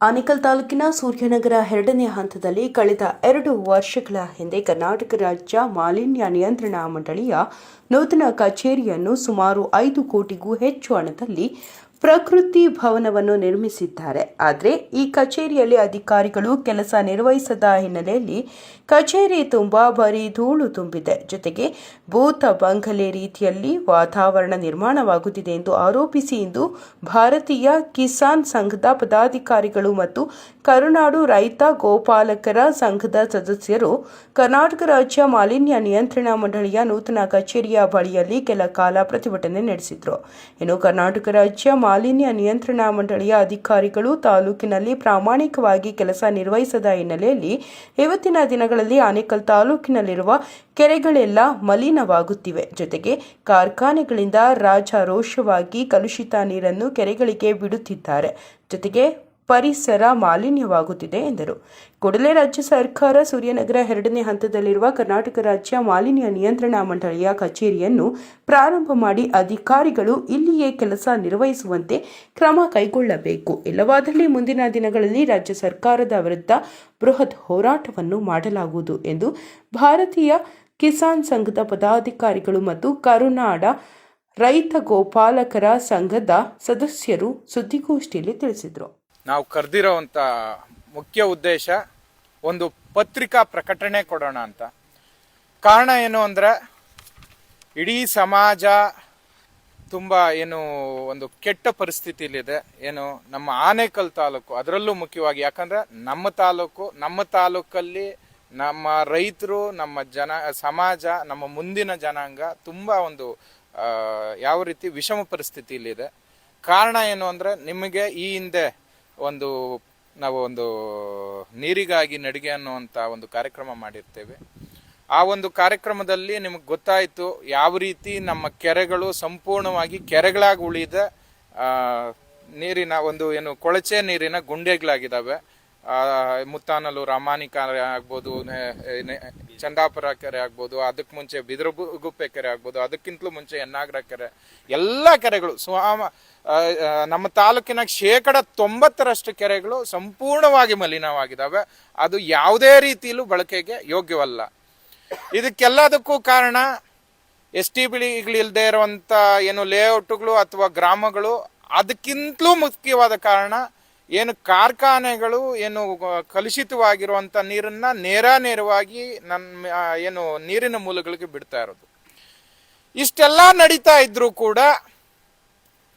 ಆನೇಕಲ್ ತಾಲೂಕಿನ ಸೂರ್ಯನಗರ 2ನೇ ಹಂತದಲ್ಲಿ ಕಳೆದ 2 ವರ್ಷಗಳ ಹಿಂದೆ ಕರ್ನಾಟಕ ರಾಜ್ಯ ಮಾಲಿನ್ಯ ನಿಯಂತ್ರಣ ಮಂಡಳಿಯ ನೂತನ ಕಚೇರಿಯನ್ನು ಸುಮಾರು 5 ಕೋಟಿಗೂ ಹೆಚ್ಚು ಹಣದಲ್ಲಿ ಪ್ರಕೃತಿ ಭವನವನ್ನು ನಿರ್ಮಿಸಿದ್ದಾರೆ. ಆದರೆ ಈ ಕಚೇರಿಯಲ್ಲಿ ಅಧಿಕಾರಿಗಳು ಕೆಲಸ ನಿರ್ವಹಿಸದ ಹಿನ್ನೆಲೆಯಲ್ಲಿ ಕಚೇರಿ ತುಂಬಾ ಬರೀ ಧೂಳು ತುಂಬಿದೆ. ಜೊತೆಗೆ ಭೂತ ಬಂಗಲೆ ರೀತಿಯಲ್ಲಿ ವಾತಾವರಣ ನಿರ್ಮಾಣವಾಗುತ್ತಿದೆ ಎಂದು ಆರೋಪಿಸಿ ಇಂದು ಭಾರತೀಯ ಕಿಸಾನ್ ಸಂಘದ ಪದಾಧಿಕಾರಿಗಳು ಮತ್ತು ಕರುನಾಡು ರೈತ ಗೋಪಾಲಕರ ಸಂಘದ ಸದಸ್ಯರು ಕರ್ನಾಟಕ ರಾಜ್ಯ ಮಾಲಿನ್ಯ ನಿಯಂತ್ರಣ ಮಂಡಳಿಯ ನೂತನ ಕಚೇರಿಯ ಬಳಿಯಲ್ಲಿ ಕೆಲ ಕಾಲ ಪ್ರತಿಭಟನೆ ನಡೆಸಿದರು. ಇನ್ನು ಕರ್ನಾಟಕ ರಾಜ್ಯ ಮಾಲಿನ್ಯ ನಿಯಂತ್ರಣ ಮಂಡಳಿಯ ಅಧಿಕಾರಿಗಳು ತಾಲೂಕಿನಲ್ಲಿ ಪ್ರಾಮಾಣಿಕವಾಗಿ ಕೆಲಸ ನಿರ್ವಹಿಸದ ಹಿನ್ನೆಲೆಯಲ್ಲಿ ಇವತ್ತಿನ ದಿನಗಳಲ್ಲಿ ಆನೇಕಲ್ ತಾಲೂಕಿನಲ್ಲಿರುವ ಕೆರೆಗಳೆಲ್ಲ ಮಲಿನವಾಗುತ್ತಿವೆ. ಜೊತೆಗೆ ಕಾರ್ಖಾನೆಗಳಿಂದ ರಾಜಾರೋಷವಾಗಿ ಕಲುಷಿತ ನೀರನ್ನು ಕೆರೆಗಳಿಗೆ ಬಿಡುತ್ತಿದ್ದಾರೆ. ಜೊತೆಗೆ ಪರಿಸರ ಮಾಲಿನ್ಯವಾಗುತ್ತಿದೆ ಎಂದರು. ಕೂಡಲೇ ರಾಜ್ಯ ಸರ್ಕಾರ ಸೂರ್ಯನಗರ 2ನೇ ಹಂತದಲ್ಲಿರುವ ಕರ್ನಾಟಕ ರಾಜ್ಯ ಮಾಲಿನ್ಯ ನಿಯಂತ್ರಣ ಮಂಡಳಿಯ ಕಚೇರಿಯನ್ನು ಪ್ರಾರಂಭ ಮಾಡಿ ಅಧಿಕಾರಿಗಳು ಇಲ್ಲಿಯೇ ಕೆಲಸ ನಿರ್ವಹಿಸುವಂತೆ ಕ್ರಮ ಕೈಗೊಳ್ಳಬೇಕು. ಇಲ್ಲವಾದಲ್ಲಿ ಮುಂದಿನ ದಿನಗಳಲ್ಲಿ ರಾಜ್ಯ ಸರ್ಕಾರದ ವಿರುದ್ಧ ಬೃಹತ್ ಹೋರಾಟವನ್ನು ಮಾಡಲಾಗುವುದು ಎಂದು ಭಾರತೀಯ ಕಿಸಾನ್ ಸಂಘದ ಪದಾಧಿಕಾರಿಗಳು ಮತ್ತು ಕರುನಾಡ ರೈತ ಗೋಪಾಲಕರ ಸಂಘದ ಸದಸ್ಯರು ಸುದ್ದಿಗೋಷ್ಠಿಯಲ್ಲಿ ತಿಳಿಸಿದರು. ನಾವು ಕರೆದಿರೋವಂಥ ಮುಖ್ಯ ಉದ್ದೇಶ ಒಂದು ಪತ್ರಿಕಾ ಪ್ರಕಟಣೆ ಕೊಡೋಣ ಅಂತ. ಕಾರಣ ಏನು ಅಂದರೆ ಇಡೀ ಸಮಾಜ ತುಂಬ ಒಂದು ಕೆಟ್ಟ ಪರಿಸ್ಥಿತಿಯಲ್ಲಿದೆ. ನಮ್ಮ ಆನೇಕಲ್ ತಾಲೂಕು ಅದರಲ್ಲೂ ಮುಖ್ಯವಾಗಿ, ಯಾಕಂದರೆ ನಮ್ಮ ತಾಲೂಕಲ್ಲಿ ನಮ್ಮ ರೈತರು, ನಮ್ಮ ಸಮಾಜ, ನಮ್ಮ ಮುಂದಿನ ಜನಾಂಗ ತುಂಬ ಯಾವ ರೀತಿ ವಿಷಮ ಪರಿಸ್ಥಿತಿಯಲ್ಲಿದೆ. ಕಾರಣ ಏನು ಅಂದರೆ ನಿಮಗೆ ಈ ಹಿಂದೆ ನಾವು ನೀರಿಗಾಗಿ ನಡಿಗೆ ಅನ್ನುವಂಥ ಒಂದು ಕಾರ್ಯಕ್ರಮ ಮಾಡಿರ್ತೇವೆ. ಆ ಒಂದು ಕಾರ್ಯಕ್ರಮದಲ್ಲಿ ನಿಮಗೆ ಗೊತ್ತಾಯಿತು ಯಾವ ರೀತಿ ನಮ್ಮ ಕೆರೆಗಳು ಸಂಪೂರ್ಣವಾಗಿ ಕೆರೆಗಳಾಗಿ ಉಳಿದ ನೀರಿನ ಕೊಳಚೆ ನೀರಿನ ಗುಂಡೆಗಳಾಗಿದ್ದಾವೆ. ಮುತ್ತಾನಲ್ಲೂರು ರಾಮಾನಿ ಕೆರೆ ಆಗ್ಬೋದು, ಚಂದಾಪುರ ಕೆರೆ ಆಗ್ಬೋದು, ಅದಕ್ಕೆ ಮುಂಚೆ ಬಿದಿರುಗುಪ್ಪೆ ಕೆರೆ ಆಗ್ಬೋದು, ಅದಕ್ಕಿಂತಲೂ ಮುಂಚೆ ಎನ್ನಾಗರ ಕೆರೆ, ಎಲ್ಲ ಕೆರೆಗಳು ನಮ್ಮ ತಾಲೂಕಿನ 90% ಕೆರೆಗಳು ಸಂಪೂರ್ಣವಾಗಿ ಮಲಿನವಾಗಿದ್ದಾವೆ. ಅದು ಯಾವುದೇ ರೀತಿಯಲ್ಲೂ ಬಳಕೆಗೆ ಯೋಗ್ಯವಲ್ಲ. ಇದಕ್ಕೆಲ್ಲದಕ್ಕೂ ಕಾರಣ STPಗಳಿಲ್ಲದೆ ಇರುವಂತ ಲೇಔಟ್ಗಳು ಅಥವಾ ಗ್ರಾಮಗಳು. ಅದಕ್ಕಿಂತಲೂ ಮುಖ್ಯವಾದ ಕಾರಣ ಕಾರ್ಖಾನೆಗಳು ಕಲುಷಿತವಾಗಿರುವಂತ ನೀರನ್ನ ನೇರವಾಗಿ ನೀರಿನ ಮೂಲಗಳಿಗೆ ಬಿಡ್ತಾ ಇರೋದು. ಇಷ್ಟೆಲ್ಲ ನಡೀತಾ ಇದ್ರೂ ಕೂಡ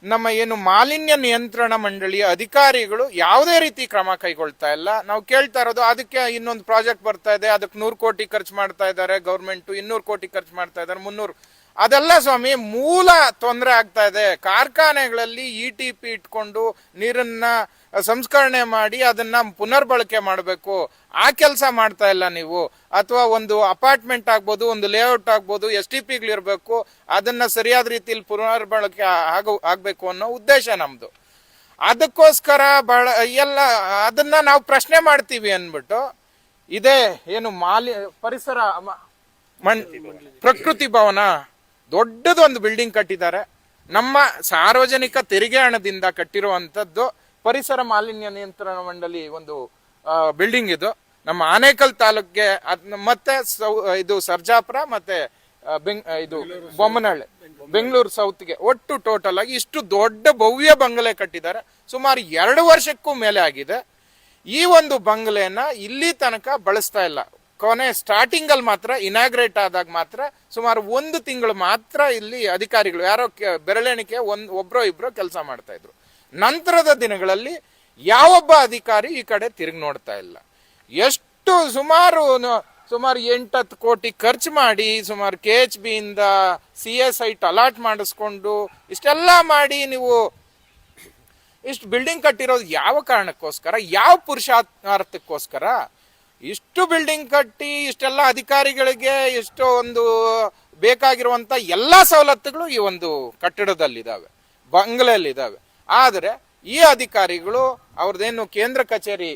ನಮ್ಮ ಮಾಲಿನ್ಯ ನಿಯಂತ್ರಣ ಮಂಡಳಿಯ ಅಧಿಕಾರಿಗಳು ಯಾವುದೇ ರೀತಿ ಕ್ರಮ ಕೈಗೊಳ್ತಾ ಇಲ್ಲ. ನಾವು ಕೇಳ್ತಾ ಇರೋದು ಅದಕ್ಕೆ ಇನ್ನೊಂದು ಪ್ರಾಜೆಕ್ಟ್ ಬರ್ತಾ ಇದೆ, ಅದಕ್ಕೆ 100 ಕೋಟಿ ಖರ್ಚು ಮಾಡ್ತಾ ಇದ್ದಾರೆ ಗೌರ್ಮೆಂಟ್, 200 ಕೋಟಿ ಖರ್ಚು ಮಾಡ್ತಾ ಇದ್ದಾರೆ, 300. ಅದೆಲ್ಲ ಸ್ವಾಮಿ, ಮೂಲ ತೊಂದರೆ ಆಗ್ತಾ ಇದೆ. ಕಾರ್ಖಾನೆಗಳಲ್ಲಿ ETP ಇಟ್ಕೊಂಡು ನೀರನ್ನ ಸಂಸ್ಕರಣೆ ಮಾಡಿ ಅದನ್ನ ಪುನರ್ಬಳಕೆ ಮಾಡಬೇಕು. ಆ ಕೆಲಸ ಮಾಡ್ತಾ ಇಲ್ಲ ನೀವು. ಅಥವಾ ಒಂದು ಅಪಾರ್ಟ್ಮೆಂಟ್ ಆಗ್ಬೋದು, ಒಂದು ಲೇಔಟ್ ಆಗ್ಬೋದು, STPಗಳಿರ್ಬೇಕು, ಅದನ್ನ ಸರಿಯಾದ ರೀತಿಯಲ್ಲಿ ಪುನರ್ಬಳಕೆ ಆಗ್ಬೇಕು ಅನ್ನೋ ಉದ್ದೇಶ ನಮ್ದು. ಅದಕ್ಕೋಸ್ಕರ ಅದನ್ನ ನಾವು ಪ್ರಶ್ನೆ ಮಾಡ್ತೀವಿ ಅನ್ಬಿಟ್ಟು ಇದೇ ಪರಿಸರ ಪ್ರಕೃತಿ ಭವನ ದೊಡ್ಡದೊಂದು ಬಿಲ್ಡಿಂಗ್ ಕಟ್ಟಿದ್ದಾರೆ. ನಮ್ಮ ಸಾರ್ವಜನಿಕ ತೆರಿಗೆ ಹಣದಿಂದ ಕಟ್ಟಿರುವಂತದ್ದು ಪರಿಸರ ಮಾಲಿನ್ಯ ನಿಯಂತ್ರಣ ಮಂಡಳಿ ಒಂದು ಬಿಲ್ಡಿಂಗ್. ಇದು ನಮ್ಮ ಆನೇಕಲ್ ತಾಲೂಕಿಗೆ ಮತ್ತೆ ಇದು ಸರ್ಜಾಪುರ ಮತ್ತೆ ಬೊಮ್ಮನಹಳ್ಳಿ ಬೆಂಗಳೂರು ಸೌತ್ಗೆ ಒಟ್ಟು ಟೋಟಲ್ ಆಗಿ ಇಷ್ಟು ದೊಡ್ಡ ಭವ್ಯ ಬಂಗಲೆ ಕಟ್ಟಿದ್ದಾರೆ. ಸುಮಾರು 2 ವರ್ಷಕ್ಕೂ ಮೇಲೆ ಆಗಿದೆ. ಈ ಒಂದು ಬಂಗಲೆನ ಇಲ್ಲಿ ತನಕ ಬಳಸ್ತಾ ಇಲ್ಲ. ಕೊನೆ ಸ್ಟಾರ್ಟಿಂಗ್ ಅಲ್ಲಿ ಮಾತ್ರ ಇನಾಗ್ರೇಟ್ ಆದಾಗ ಮಾತ್ರ ಸುಮಾರು 1 ತಿಂಗಳು ಮಾತ್ರ ಇಲ್ಲಿ ಅಧಿಕಾರಿಗಳು ಯಾರೋ ಬೆರಳೆಣಿಕೆ ಒಬ್ರೋ ಇಬ್ರೋ ಕೆಲಸ ಮಾಡ್ತಾ ಇದ್ರು. ನಂತರದ ದಿನಗಳಲ್ಲಿ ಯಾವೊಬ್ಬ ಅಧಿಕಾರಿ ಈ ಕಡೆ ತಿರುಗಿ ನೋಡ್ತಾ ಇಲ್ಲ. ಎಷ್ಟು ಸುಮಾರು 8-10 ಕೋಟಿ ಖರ್ಚು ಮಾಡಿ ಸುಮಾರು KHB ಇಂದ CS ಸೈಟ್ ಅಲಾಟ್ ಮಾಡಿಸ್ಕೊಂಡು ಇಷ್ಟೆಲ್ಲ ಮಾಡಿ ನೀವು ಇಷ್ಟು ಬಿಲ್ಡಿಂಗ್ ಕಟ್ಟಿರೋದು ಯಾವ ಕಾರಣಕ್ಕೋಸ್ಕರ, ಯಾವ ಪುರುಷಾರ್ಥಕ್ಕೋಸ್ಕರ? ಇಷ್ಟು ಬಿಲ್ಡಿಂಗ್ ಕಟ್ಟಿ ಇಷ್ಟೆಲ್ಲ ಅಧಿಕಾರಿಗಳಿಗೆ ಎಷ್ಟೋ ಬೇಕಾಗಿರುವಂತ ಎಲ್ಲಾ ಸವಲತ್ತುಗಳು ಈ ಒಂದು ಕಟ್ಟಡದಲ್ಲಿದ್ದಾವೆ, ಬಂಗಲೆಯಲ್ಲಿದ್ದಾವೆ. ಆದರೆ ಈ ಅಧಿಕಾರಿಗಳು ಅವ್ರದ್ದೇನು ಕೇಂದ್ರ ಕಚೇರಿ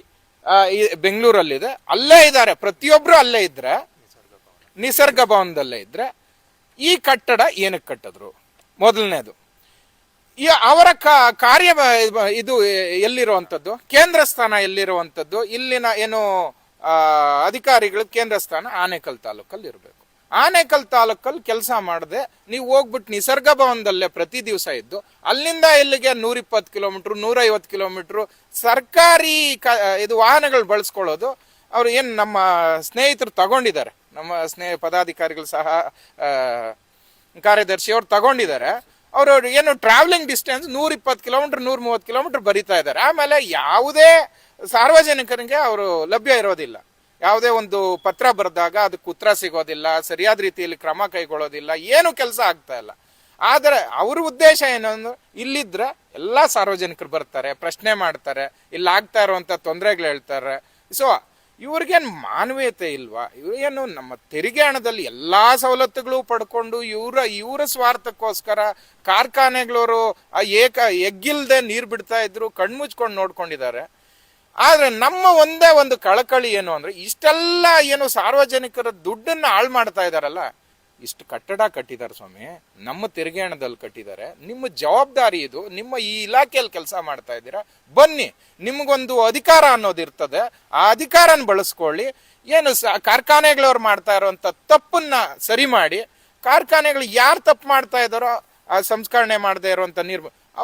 ಬೆಂಗಳೂರಲ್ಲಿದೆ, ಅಲ್ಲೇ ಇದ್ದಾರೆ, ಪ್ರತಿಯೊಬ್ರು ಅಲ್ಲೇ ಇದ್ರೆ, ನಿಸರ್ಗ ಭವನದಲ್ಲೇ ಇದ್ರೆ ಈ ಕಟ್ಟಡ ಏನಕ್ಕೆ ಕಟ್ಟಿದ್ರು? ಮೊದಲನೇದು ಅವರ ಕಾರ್ಯ ಇದು ಎಲ್ಲಿರುವಂಥದ್ದು, ಕೇಂದ್ರ ಸ್ಥಾನ ಎಲ್ಲಿರುವಂಥದ್ದು, ಇಲ್ಲಿನ ಏನು ಅಧಿಕಾರಿಗಳು ಕೇಂದ್ರ ಸ್ಥಾನ ಆನೇಕಲ್ ತಾಲೂಕಲ್ಲಿ ಇರಬೇಕು. ಆನೇಕಲ್ ತಾಲೂಕಲ್ಲಿ ಕೆಲಸ ಮಾಡದೆ ನೀವು ಹೋಗ್ಬಿಟ್ಟು ನಿಸರ್ಗ ಭವನದಲ್ಲೇ ಪ್ರತಿ ದಿವಸ ಇದ್ದು ಅಲ್ಲಿಂದ ಇಲ್ಲಿಗೆ 120 ಕಿಲೋಮೀಟರ್ 150 ಕಿಲೋಮೀಟರ್ ಸರ್ಕಾರಿ ಇದು ವಾಹನಗಳು ಬಳಸ್ಕೊಳ್ಳೋದು. ಅವ್ರು ಏನು ನಮ್ಮ ಸ್ನೇಹಿತರು ತಗೊಂಡಿದ್ದಾರೆ, ನಮ್ಮ ಪದಾಧಿಕಾರಿಗಳು ಸಹ ಕಾರ್ಯದರ್ಶಿ ಅವ್ರು ತಗೊಂಡಿದ್ದಾರೆ. ಅವರು ಏನು ಟ್ರಾವೆಲಿಂಗ್ ಡಿಸ್ಟೆನ್ಸ್ 120 ಕಿಲೋಮೀಟರ್ 130 ಕಿಲೋಮೀಟರ್ ಬರೀತಾ ಇದ್ದಾರೆ. ಆಮೇಲೆ ಯಾವುದೇ ಸಾರ್ವಜನಿಕರಿಗೆ ಅವರು ಲಭ್ಯ ಇರೋದಿಲ್ಲ. ಯಾವುದೇ ಒಂದು ಪತ್ರ ಬರೆದಾಗ ಅದಕ್ಕೆ ಉತ್ತರ ಸಿಗೋದಿಲ್ಲ, ಸರಿಯಾದ ರೀತಿಯಲ್ಲಿ ಕ್ರಮ ಕೈಗೊಳ್ಳೋದಿಲ್ಲ, ಏನು ಕೆಲಸ ಆಗ್ತಾ ಇಲ್ಲ. ಆದರೆ ಅವ್ರ ಉದ್ದೇಶ ಏನು ಅಂದ್ರೆ ಇಲ್ಲಿದ್ರೆ ಎಲ್ಲ ಸಾರ್ವಜನಿಕರು ಬರ್ತಾರೆ, ಪ್ರಶ್ನೆ ಮಾಡ್ತಾರೆ, ಇಲ್ಲಿ ಆಗ್ತಾ ಇರುವಂತ ತೊಂದರೆಗಳು ಹೇಳ್ತಾರೆ. ಸೊ ಇವ್ರಿಗೇನು ಮಾನವೀಯತೆ ಇಲ್ವಾ? ಏನು ನಮ್ಮ ತೆರಿಗೆ ಹಣದಲ್ಲಿ ಎಲ್ಲಾ ಸವಲತ್ತುಗಳು ಪಡ್ಕೊಂಡು ಇವರ ಸ್ವಾರ್ಥಕ್ಕೋಸ್ಕರ ಕಾರ್ಖಾನೆಗಳವರು ಎಗ್ಗಿಲ್ದೆ ನೀರು ಬಿಡ್ತಾ ಇದ್ರು, ಕಣ್ಮುಚ್ಕೊಂಡು ನೋಡ್ಕೊಂಡಿದ್ದಾರೆ. ಆದ್ರೆ ನಮ್ಮ ಒಂದೇ ಒಂದು ಕಳಕಳಿ ಏನು ಅಂದ್ರೆ ಇಷ್ಟೆಲ್ಲ ಏನು ಸಾರ್ವಜನಿಕರ ದುಡ್ಡನ್ನ ಹಾಳು ಮಾಡ್ತಾ ಇದಾರಲ್ಲ, ಇಷ್ಟು ಕಟ್ಟಡ ಕಟ್ಟಿದ್ದಾರೆ ಸ್ವಾಮಿ, ನಮ್ಮ ತೆರಿಗೆ ಹಣದಲ್ಲಿ ಕಟ್ಟಿದ್ದಾರೆ. ನಿಮ್ಮ ಜವಾಬ್ದಾರಿ ಇದು. ನಿಮ್ಮ ಈ ಇಲಾಖೆಯಲ್ಲಿ ಕೆಲಸ ಮಾಡ್ತಾ ಇದ್ದೀರಾ, ಬನ್ನಿ, ನಿಮ್ಗೊಂದು ಅಧಿಕಾರ ಅನ್ನೋದು ಇರ್ತದೆ, ಆ ಅಧಿಕಾರನ ಬಳಸ್ಕೊಳ್ಳಿ. ಏನು ಕಾರ್ಖಾನೆಗಳವ್ರು ಮಾಡ್ತಾ ಇರೋಂಥ ತಪ್ಪನ್ನ ಸರಿ ಮಾಡಿ, ಕಾರ್ಖಾನೆಗಳು ಯಾರು ತಪ್ಪು ಮಾಡ್ತಾ ಇದ್ದಾರೋ ಆ ಸಂಸ್ಕರಣೆ ಮಾಡದೇ ಇರುವಂತ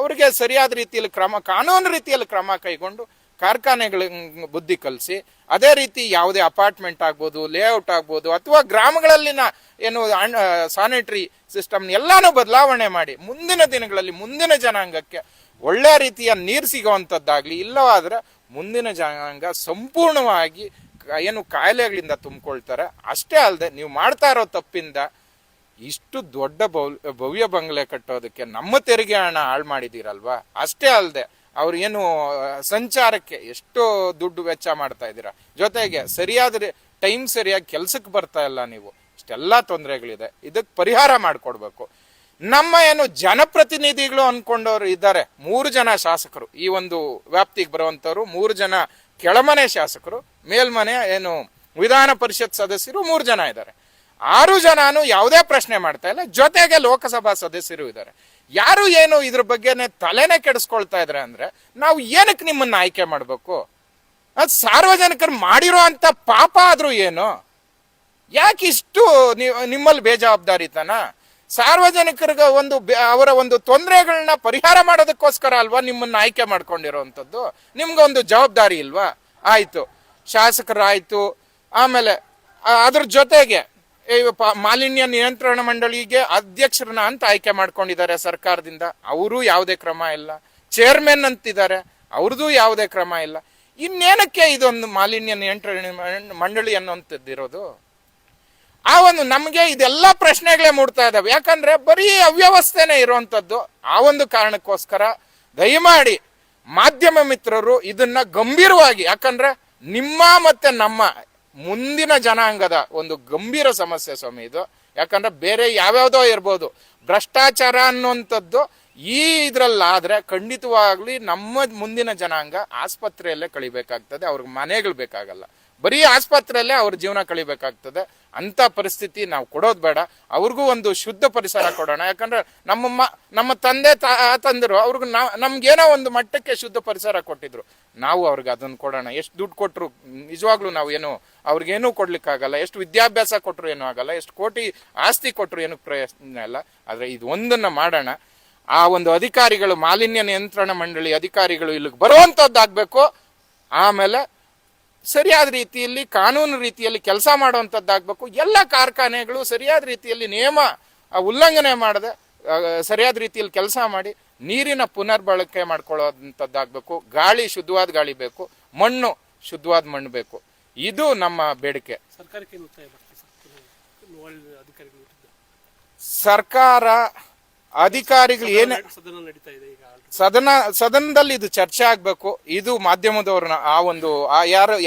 ಅವ್ರಿಗೆ ಸರಿಯಾದ ರೀತಿಯಲ್ಲಿ ಕಾನೂನು ರೀತಿಯಲ್ಲಿ ಕ್ರಮ ಕೈಗೊಂಡು ಕಾರ್ಖಾನೆಗಳಿಗೆ ಬುದ್ಧಿ ಕಲಿಸಿ, ಅದೇ ರೀತಿ ಯಾವುದೇ ಅಪಾರ್ಟ್ಮೆಂಟ್ ಆಗ್ಬೋದು, ಲೇಔಟ್ ಆಗ್ಬೋದು, ಅಥವಾ ಗ್ರಾಮಗಳಲ್ಲಿನ ಏನು ಸ್ಯಾನಿಟರಿ ಸಿಸ್ಟಮ್ ಎಲ್ಲಾನು ಬದಲಾವಣೆ ಮಾಡಿ ಮುಂದಿನ ದಿನಗಳಲ್ಲಿ ಮುಂದಿನ ಜನಾಂಗಕ್ಕೆ ಒಳ್ಳೆ ರೀತಿಯ ನೀರು ಸಿಗುವಂಥದ್ದಾಗ್ಲಿ. ಇಲ್ಲವಾದ್ರೆ ಮುಂದಿನ ಜನಾಂಗ ಸಂಪೂರ್ಣವಾಗಿ ಏನು ಕಾಯಿಲೆಗಳಿಂದ ತುಂಬಿಕೊಳ್ತಾರೆ. ಅಷ್ಟೇ ಅಲ್ಲದೆ ನೀವು ಮಾಡ್ತಾ ಇರೋ ತಪ್ಪಿಂದ ಇಷ್ಟು ದೊಡ್ಡ ಭವ್ಯ ಬಂಗ್ಲೆ ಕಟ್ಟೋದಕ್ಕೆ ನಮ್ಮ ತೆರಿಗೆ ಹಣ ಹಾಳು ಮಾಡಿದ್ದೀರಲ್ವಾ? ಅಷ್ಟೇ ಅಲ್ಲದೆ ಅವ್ರು ಏನು ಸಂಚಾರಕ್ಕೆ ಎಷ್ಟೋ ದುಡ್ಡು ವೆಚ್ಚ ಮಾಡ್ತಾ ಇದ್ದೀರಾ, ಜೊತೆಗೆ ಸರಿಯಾದ ಟೈಮ್ ಸರಿಯಾಗಿ ಕೆಲ್ಸಕ್ಕೆ ಬರ್ತಾ ಇಲ್ಲ ನೀವು. ಇಷ್ಟೆಲ್ಲ ತೊಂದರೆಗಳಿದೆ, ಇದಕ್ಕೆ ಪರಿಹಾರ ಮಾಡಿಕೊಡ್ಬೇಕು. ನಮ್ಮ ಏನು ಜನಪ್ರತಿನಿಧಿಗಳು ಅನ್ಕೊಂಡವ್ರು ಇದ್ದಾರೆ, 3 ಜನ ಶಾಸಕರು ಈ ಒಂದು ವ್ಯಾಪ್ತಿಗೆ ಬರುವಂತವ್ರು, 3 ಜನ ಕೆಳಮನೆ ಶಾಸಕರು, ಮೇಲ್ಮನೆ ಏನು ವಿಧಾನ ಪರಿಷತ್ ಸದಸ್ಯರು 3 ಜನ ಇದ್ದಾರೆ. 6 ಜನನು ಯಾವುದೇ ಪ್ರಶ್ನೆ ಮಾಡ್ತಾ ಇಲ್ಲ, ಜೊತೆಗೆ ಲೋಕಸಭಾ ಸದಸ್ಯರು ಇದ್ದಾರೆ. ಯಾರು ಏನು ಇದ್ರ ಬಗ್ಗೆನೆ ತಲೆನೇ ಕೆಡಿಸ್ಕೊಳ್ತಾ ಇದ್ರೆ ಅಂದ್ರೆ ನಾವು ಏನಕ್ಕೆ ನಿಮ್ಮನ್ನ ಆಯ್ಕೆ ಮಾಡ್ಬೇಕು? ಅದು ಸಾರ್ವಜನಿಕರು ಮಾಡಿರೋ ಅಂತ ಪಾಪ ಆದ್ರೂ ಏನು? ಯಾಕೆ ಇಷ್ಟು ನಿಮ್ಮಲ್ಲಿ ಬೇಜವಾಬ್ದಾರಿತನ? ಸಾರ್ವಜನಿಕರಿಗೆ ಅವರ ಒಂದು ತೊಂದರೆಗಳನ್ನ ಪರಿಹಾರ ಮಾಡೋದಕ್ಕೋಸ್ಕರ ಅಲ್ವಾ ನಿಮ್ಮನ್ನ ಆಯ್ಕೆ ಮಾಡ್ಕೊಂಡಿರೋವಂಥದ್ದು? ನಿಮ್ಗೊಂದು ಜವಾಬ್ದಾರಿ ಇಲ್ವಾ? ಆಯ್ತು, ಶಾಸಕರಾಯ್ತು, ಆಮೇಲೆ ಅದ್ರ ಜೊತೆಗೆ ಮಾಲಿನ್ಯ ನಿಯಂತ್ರಣ ಮಂಡಳಿಗೆ ಅಧ್ಯಕ್ಷರನ್ನ ಅಂತ ಆಯ್ಕೆ ಮಾಡ್ಕೊಂಡಿದ್ದಾರೆ ಸರ್ಕಾರದಿಂದ, ಅವರು ಯಾವುದೇ ಕ್ರಮ ಇಲ್ಲ. ಚೇರ್ಮನ್ ಅಂತಿದ್ದಾರೆ, ಅವ್ರದ್ದು ಯಾವುದೇ ಕ್ರಮ ಇಲ್ಲ. ಇನ್ನೇನಕ್ಕೆ ಇದೊಂದು ಮಾಲಿನ್ಯ ನಿಯಂತ್ರಣ ಮಂಡಳಿ ಅನ್ನೋಂಥದ್ದಿರೋದು? ಆ ಒಂದು ನಮಗೆ ಇದೆಲ್ಲ ಪ್ರಶ್ನೆಗಳೇ ಮೂಡ್ತಾ ಇದಾವೆ. ಯಾಕಂದ್ರೆ ಬರೀ ಅವ್ಯವಸ್ಥೆನೇ ಇರುವಂತದ್ದು. ಆ ಒಂದು ಕಾರಣಕ್ಕೋಸ್ಕರ ದಯಮಾಡಿ ಮಾಧ್ಯಮ ಮಿತ್ರರು ಇದನ್ನ ಗಂಭೀರವಾಗಿ, ಯಾಕಂದ್ರೆ ನಿಮ್ಮ ಮತ್ತೆ ನಮ್ಮ ಮುಂದಿನ ಜನಾಂಗದ ಒಂದು ಗಂಭೀರ ಸಮಸ್ಯೆ ಸ್ವಾಮಿ ಇದು. ಯಾಕಂದ್ರೆ ಬೇರೆ ಯಾವ್ಯಾವ್ದೋ ಇರ್ಬೋದು, ಭ್ರಷ್ಟಾಚಾರ ಅನ್ನುವಂಥದ್ದು ಈ ಇದ್ರಲ್ಲಾದ್ರೆ ಖಂಡಿತವಾಗ್ಲಿ ನಮ್ಮ ಮುಂದಿನ ಜನಾಂಗ ಆಸ್ಪತ್ರೆಯಲ್ಲೇ ಕಳಿಬೇಕಾಗ್ತದೆ, ಅವ್ರಿಗೆ ಮನೆಗಳು ಬೇಕಾಗಲ್ಲ, ಬರೀ ಆಸ್ಪತ್ರೆಯಲ್ಲೇ ಅವ್ರ ಜೀವನ ಕಳಿಬೇಕಾಗ್ತದೆ. ಅಂತ ಪರಿಸ್ಥಿತಿ ನಾವು ಕೊಡೋದು ಬೇಡ. ಅವ್ರಿಗೂ ಒಂದು ಶುದ್ಧ ಪರಿಸರ ಕೊಡೋಣ. ಯಾಕಂದ್ರೆ ನಮ್ಮ ತಂದೆ ತಾತಂದಿರು ಅವ್ರಿಗೆ ನಮ್ಗೇನೋ ಒಂದು ಮಟ್ಟಕ್ಕೆ ಶುದ್ಧ ಪರಿಸರ ಕೊಟ್ಟಿದ್ರು, ನಾವು ಅವ್ರಿಗೆ ಅದನ್ನ ಕೊಡೋಣ. ಎಷ್ಟು ದುಡ್ಡು ಕೊಟ್ಟರು ನಿಜವಾಗ್ಲೂ ನಾವು ಏನು ಅವ್ರಿಗೇನೂ ಕೊಡ್ಲಿಕ್ಕಾಗಲ್ಲ, ಎಷ್ಟು ವಿದ್ಯಾಭ್ಯಾಸ ಕೊಟ್ಟರು ಏನೂ ಆಗಲ್ಲ, ಎಷ್ಟು ಕೋಟಿ ಆಸ್ತಿ ಕೊಟ್ಟರು ಏನೂ ಪ್ರಯೋಜನ ಇಲ್ಲ. ಆದ್ರೆ ಇದು ಒಂದನ್ನ ಮಾಡೋಣ. ಆ ಒಂದು ಅಧಿಕಾರಿಗಳು, ಮಾಲಿನ್ಯ ನಿಯಂತ್ರಣ ಮಂಡಳಿ ಅಧಿಕಾರಿಗಳು ಇಲ್ಲಿಗೆ ಬರುವಂತದ್ದಾಗಬೇಕು. ಆಮೇಲೆ ಸರಿಯಾದ ರೀತಿಯಲ್ಲಿ ಕಾನೂನು ರೀತಿಯಲ್ಲಿ ಕೆಲಸ ಮಾಡುವಂಥದ್ದಾಗಬೇಕು. ಎಲ್ಲ ಕಾರ್ಖಾನೆಗಳು ಸರಿಯಾದ ರೀತಿಯಲ್ಲಿ ನಿಯಮ ಉಲ್ಲಂಘನೆ ಮಾಡದೆ ಸರಿಯಾದ ರೀತಿಯಲ್ಲಿ ಕೆಲಸ ಮಾಡಿ ನೀರಿನ ಪುನರ್ಬಳಕೆ ಮಾಡ್ಕೊಳ್ಳೋಂಥದ್ದಾಗಬೇಕು. ಗಾಳಿ ಶುದ್ಧವಾದ ಗಾಳಿ ಬೇಕು, ಮಣ್ಣು ಶುದ್ಧವಾದ ಮಣ್ಣು ಬೇಕು. ಇದು ನಮ್ಮ ಬೇಡಿಕೆ. ಸರ್ಕಾರ ಅಧಿಕಾರಿಗಳು ಏನೇ ಸದನದಲ್ಲಿ ಇದು ಚರ್ಚೆ ಆಗ್ಬೇಕು. ಇದು ಮಾಧ್ಯಮದವ್ರನ್ನ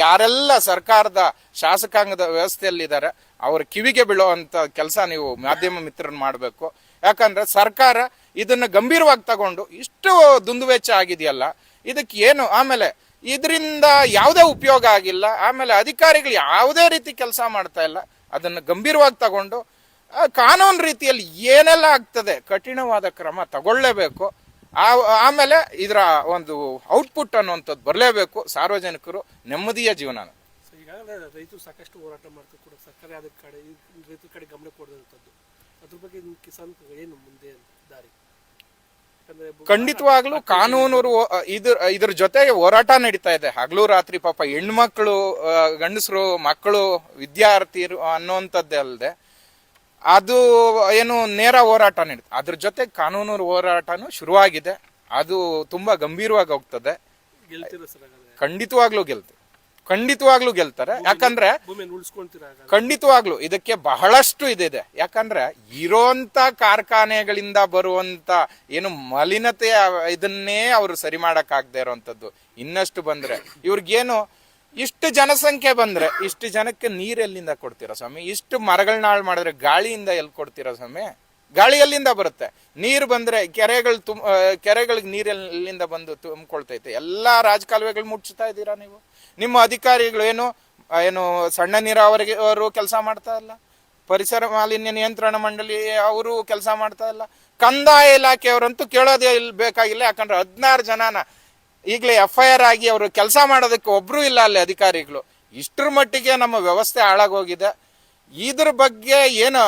ಯಾರೆಲ್ಲ ಸರ್ಕಾರದ ಶಾಸಕಾಂಗದ ವ್ಯವಸ್ಥೆಯಲ್ಲಿದ್ದಾರೆ ಅವ್ರ ಕಿವಿಗೆ ಬೀಳುವಂತ ಕೆಲಸ ನೀವು ಮಾಧ್ಯಮ ಮಿತ್ರರನ್ನ ಮಾಡಬೇಕು. ಯಾಕಂದ್ರೆ ಸರ್ಕಾರ ಇದನ್ನ ಗಂಭೀರವಾಗಿ ತಗೊಂಡು ಇಷ್ಟು ದುಂದುವೆಚ್ಚ ಆಗಿದೆಯಲ್ಲ, ಇದಕ್ಕೆ ಏನು ಆಮೇಲೆ ಇದರಿಂದ ಯಾವುದೇ ಉಪಯೋಗ ಆಗಿಲ್ಲ. ಆಮೇಲೆ ಅಧಿಕಾರಿಗಳು ಯಾವುದೇ ರೀತಿ ಕೆಲಸ ಮಾಡ್ತಾ ಇಲ್ಲ. ಅದನ್ನ ಗಂಭೀರವಾಗಿ ತಗೊಂಡು ಕಾನೂನು ರೀತಿಯಲ್ಲಿ ಏನೆಲ್ಲ ಆಗ್ತದೆ ಕಠಿಣವಾದ ಕ್ರಮ ತಗೊಳ್ಳೇಬೇಕು. ಆಮೇಲೆ ಇದರ ಒಂದು ಔಟ್ಪುಟ್ ಅನ್ನುವಂಥದ್ದು ಬರಲೇಬೇಕು. ಸಾರ್ವಜನಿಕರು ನೆಮ್ಮದಿಯ ಜೀವನ. ಈಗಾಗಲೇ ರೈತರು ಸಾಕಷ್ಟು ಹೋರಾಟ ಮಾಡ್ತಾರೆ ಕೂಡ ಸರ್ಕಾರ ಅದ್ರ ಕಡೆ ರೈತರ ಕಡೆ ಗಮನ ಕೊಡುವಂಥದ್ದು. ಅದ್ರ ಬಗ್ಗೆ ನಿಮ್ಮ ಕಿಸಾನ್ ಏನು ಮುಂದೆ ದಾರಿ? ಖಂಡಿತವಾಗ್ಲೂ ಕಾನೂನು ಇದ್ರ ಜೊತೆಗೆ ಹೋರಾಟ ನಡೀತಾ ಇದೆ ಹಗಲು ರಾತ್ರಿ. ಪಾಪ ಹೆಣ್ಮಕ್ಳು, ಗಂಡಸರು, ಮಕ್ಕಳು, ವಿದ್ಯಾರ್ಥಿರು ಅನ್ನುವಂಥದ್ದೇ ಅಲ್ಲದೆ ಅದು ಏನು ನೇರ ಹೋರಾಟ ನಡೀತದೆ. ಅದ್ರ ಜೊತೆ ಕಾನೂನು ಹೋರಾಟನೂ ಶುರುವಾಗಿದೆ. ಅದು ತುಂಬಾ ಗಂಭೀರವಾಗಿ ಹೋಗ್ತದೆ. ಖಂಡಿತವಾಗ್ಲೂ ಗೆಲ್ತಾರೆ. ಯಾಕಂದ್ರೆ ಖಂಡಿತವಾಗ್ಲೂ ಇದಕ್ಕೆ ಬಹಳಷ್ಟು ಇದಿದೆ. ಯಾಕಂದ್ರೆ ಇರೋಂತ ಕಾರ್ಖಾನೆಗಳಿಂದ ಬರುವಂತ ಏನು ಮಲಿನತೆ ಇದನ್ನೇ ಅವರು ಸರಿ ಮಾಡಕ್ ಆಗದೆ ಇರೋಂಥದ್ದು. ಇನ್ನಷ್ಟು ಬಂದ್ರೆ ಇವ್ರಿಗೇನು ಇಷ್ಟು ಜನಸಂಖ್ಯೆ ಬಂದ್ರೆ ಇಷ್ಟು ಜನಕ್ಕೆ ನೀರ್ ಎಲ್ಲಿಂದ ಕೊಡ್ತೀರಾ ಸ್ವಾಮಿ? ಇಷ್ಟು ಮರಗಳನ್ನ ಹಾಳು ಮಾಡಿದ್ರೆ ಗಾಳಿಯಿಂದ ಎಲ್ಲಿ ಕೊಡ್ತೀರಾ ಸ್ವಾಮಿ? ಗಾಳಿ ಎಲ್ಲಿಂದ ಬರುತ್ತೆ? ನೀರು ಬಂದ್ರೆ ಕೆರೆಗಳಿಗೆ ನೀರ್ ಎಲ್ಲಿಂದ ಬಂದು ತುಂಬಿಕೊಳ್ತೈತೆ? ಎಲ್ಲಾ ರಾಜಕಾಲುವೆಗಳು ಮುಚ್ಚುತ್ತಾ ಇದ್ದೀರಾ ನೀವು. ನಿಮ್ಮ ಅಧಿಕಾರಿಗಳು ಏನು ಸಣ್ಣ ನೀರಾವರಿಗೆ ಅವರು ಕೆಲಸ ಮಾಡ್ತಾ ಇಲ್ಲ, ಪರಿಸರ ಮಾಲಿನ್ಯ ನಿಯಂತ್ರಣ ಮಂಡಳಿ ಅವರು ಕೆಲಸ ಮಾಡ್ತಾ ಇಲ್ಲ, ಕಂದಾಯ ಇಲಾಖೆಯವರಂತೂ ಕೇಳೋದೇ ಬೇಕಾಗಿಲ್ಲ. ಯಾಕಂದ್ರೆ 16 ಜನನ ಈಗಲೇ FIR ಆಗಿ ಅವರು ಕೆಲಸ ಮಾಡೋದಕ್ಕೆ ಒಬ್ರು ಇಲ್ಲ ಅಲ್ಲಿ ಅಧಿಕಾರಿಗಳು. ಇಷ್ಟರ ಮಟ್ಟಿಗೆ ನಮ್ಮ ವ್ಯವಸ್ಥೆ ಹಾಳಾಗೋಗಿದೆ. ಇದ್ರ ಬಗ್ಗೆ ಏನು